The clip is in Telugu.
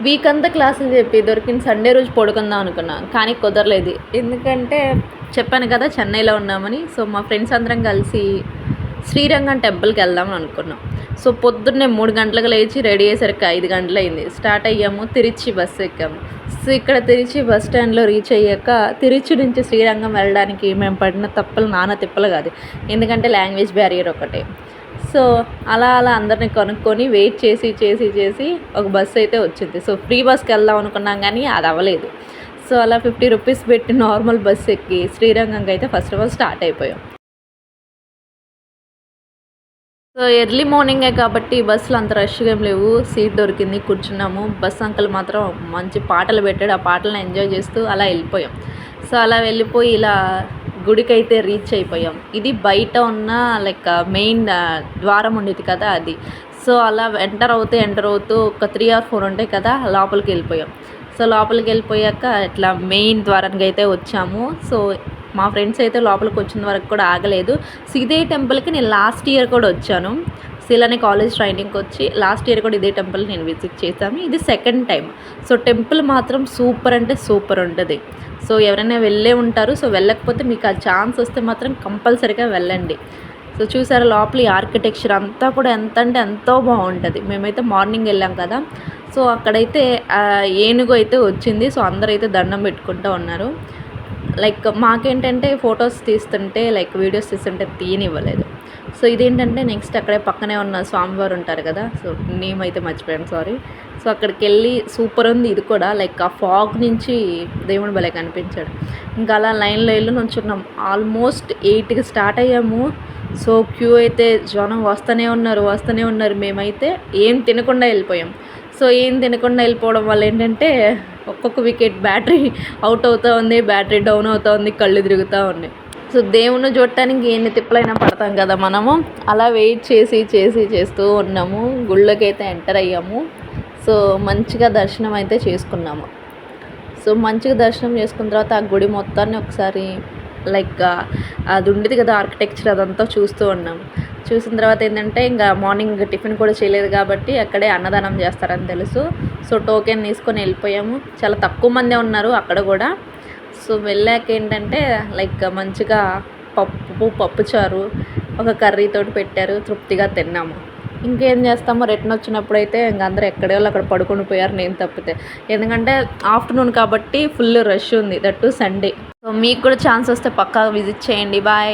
వీక్ అంతా క్లాసులు చెప్పి దొరికిన సండే రోజు పడుకుందాం అనుకున్నా, కానీ కుదరలేదు. ఎందుకంటే చెప్పాను కదా చెన్నైలో ఉన్నామని. సో మా ఫ్రెండ్స్ అందరం కలిసి శ్రీరంగం టెంపుల్కి వెళ్దామని అనుకున్నాం. సో పొద్దున్నే 3 గంటలకు లేచి రెడీ అయ్యేసరికి 5 గంటలైంది. స్టార్ట్ అయ్యాము, తిరుచి బస్సు ఎక్కాము. సో ఇక్కడ తిరుచి బస్ స్టాండ్లో రీచ్ అయ్యాక తిరుచి నుంచి శ్రీరంగం వెళ్ళడానికి మేము పడిన తప్పలు నానా తిప్పలు కాదు, ఎందుకంటే లాంగ్వేజ్ బ్యారియర్ ఒకటే. సో అలా అందరిని కనుక్కొని వెయిట్ చేసి ఒక బస్సు అయితే వచ్చింది. సో ఫ్రీ బస్కి వెళ్దాం అనుకున్నాం కానీ అది అవ్వలేదు. సో అలా 50 రూపీస్ పెట్టి నార్మల్ బస్సు ఎక్కి శ్రీరంగంకి అయితే ఫస్ట్ ఆఫ్ ఆల్ స్టార్ట్ అయిపోయాం. సో ఎర్లీ మార్నింగే కాబట్టి బస్సులు అంత రష్గా ఏం లేవు. సీట్ దొరికింది, కూర్చున్నాము. బస్ అంకుల్ మాత్రం మంచి పాటలు పెట్టాడు. ఆ పాటలను ఎంజాయ్ చేస్తూ అలా వెళ్ళిపోయాం. సో అలా వెళ్ళిపోయి ఇలా గుడికైతే రీచ్ అయిపోయాం. ఇది బయట ఉన్న లైక్ మెయిన్ ద్వారం ఉండేది కదా అది. సో అలా ఎంటర్ అవుతూ ఒక 3 or 4 ఉంటాయి కదా, లోపలికి వెళ్ళిపోయాం. సో లోపలికి వెళ్ళిపోయాక ఇట్లా మెయిన్ ద్వారానికి అయితే వచ్చాము. సో మా ఫ్రెండ్స్ అయితే లోపలికి వచ్చిన వరకు కూడా ఆగలేదు. సో ఇదే టెంపుల్కి నేను లాస్ట్ ఇయర్ కూడా వచ్చాను. సో ఇలానే కాలేజ్ ట్రైనింగ్కి వచ్చి లాస్ట్ ఇయర్ కూడా ఇదే టెంపుల్ నేను విజిట్ చేశాను. ఇది సెకండ్ టైం. సో టెంపుల్ మాత్రం సూపర్ అంటే సూపర్ ఉంటుంది. సో ఎవరైనా వెళ్ళే ఉంటారు. సో వెళ్ళకపోతే మీకు ఆ ఛాన్స్ వస్తే మాత్రం కంపల్సరీగా వెళ్ళండి. సో చూసారా లోపల ఈ ఆర్కిటెక్చర్ అంతా కూడా ఎంత అంటే ఎంతో బాగుంటుంది. మేమైతే మార్నింగ్ వెళ్ళాం కదా, సో అక్కడైతే ఏనుగు అయితే వచ్చింది. సో అందరైతే దండం పెట్టుకుంటూ ఉన్నారు. లైక్ మాకేంటంటే ఫొటోస్ తీస్తుంటే లైక్ వీడియోస్ తీస్తుంటే తీయనివ్వలేదు. సో ఇదేంటంటే నెక్స్ట్ అక్కడే పక్కనే ఉన్న స్వామివారు ఉంటారు కదా, సో నేమ్ అయితే మర్చిపోయాను, సారీ. సో అక్కడికి వెళ్ళి సూపర్ ఉంది ఇది కూడా. లైక్ ఆ ఫాగ్ నుంచి దేవుడు భలే కనిపించాడు. ఇంకా అలా లైన్లో నుంచున్నాం. ఆల్మోస్ట్ 8కి స్టార్ట్ అయ్యాము. సో క్యూ అయితే జనం వస్తూనే ఉన్నారు. మేమైతే ఏం తినకుండా వెళ్ళిపోయాం. సో ఏం తినకుండా వెళ్ళిపోవడం వల్ల ఏంటంటే ఒక్కొక్క వికెట్ బ్యాటరీ అవుట్ అవుతూ ఉంది, బ్యాటరీ డౌన్ అవుతూ ఉంది, కళ్ళు తిరుగుతూ ఉన్నాయి. సో దేవుణ్ణి చూడటానికి ఎన్ని తిప్పలైనా పడతాం కదా మనము. అలా వెయిట్ చేస్తూ ఉన్నాము. గుళ్ళకి అయితే ఎంటర్ అయ్యాము. సో మంచిగా దర్శనం అయితే చేసుకున్నాము. సో మంచిగా దర్శనం చేసుకున్న తర్వాత ఆ గుడి మొత్తాన్ని ఒకసారి లైక్ అది ఉండేది కదా ఆర్కిటెక్చర్, అదంతా చూస్తూ ఉన్నాం. చూసిన తర్వాత ఏంటంటే ఇంకా మార్నింగ్ టిఫిన్ కూడా చేయలేదు కాబట్టి అక్కడే అన్నదానం చేస్తారని తెలుసు. సో టోకెన్ తీసుకొని వెళ్ళిపోయాము. చాలా తక్కువ మందే ఉన్నారు అక్కడ కూడా. సో వెళ్ళాక ఏంటంటే లైక్ మంచిగా పప్పుచారు ఒక కర్రీతోటి పెట్టారు, తృప్తిగా తిన్నాము. ఇంకేం చేస్తామో రిటర్న్ వచ్చినప్పుడు అయితే ఇంక అందరూ ఎక్కడే వాళ్ళు అక్కడ పడుకొని పోయారు, నేను తప్పితే. ఎందుకంటే ఆఫ్టర్నూన్ కాబట్టి ఫుల్ రష్ ఉంది, దట్ టు సండే. సో మీకు కూడా ఛాన్స్ వస్తే పక్కా విజిట్ చేయండి. బాయ్.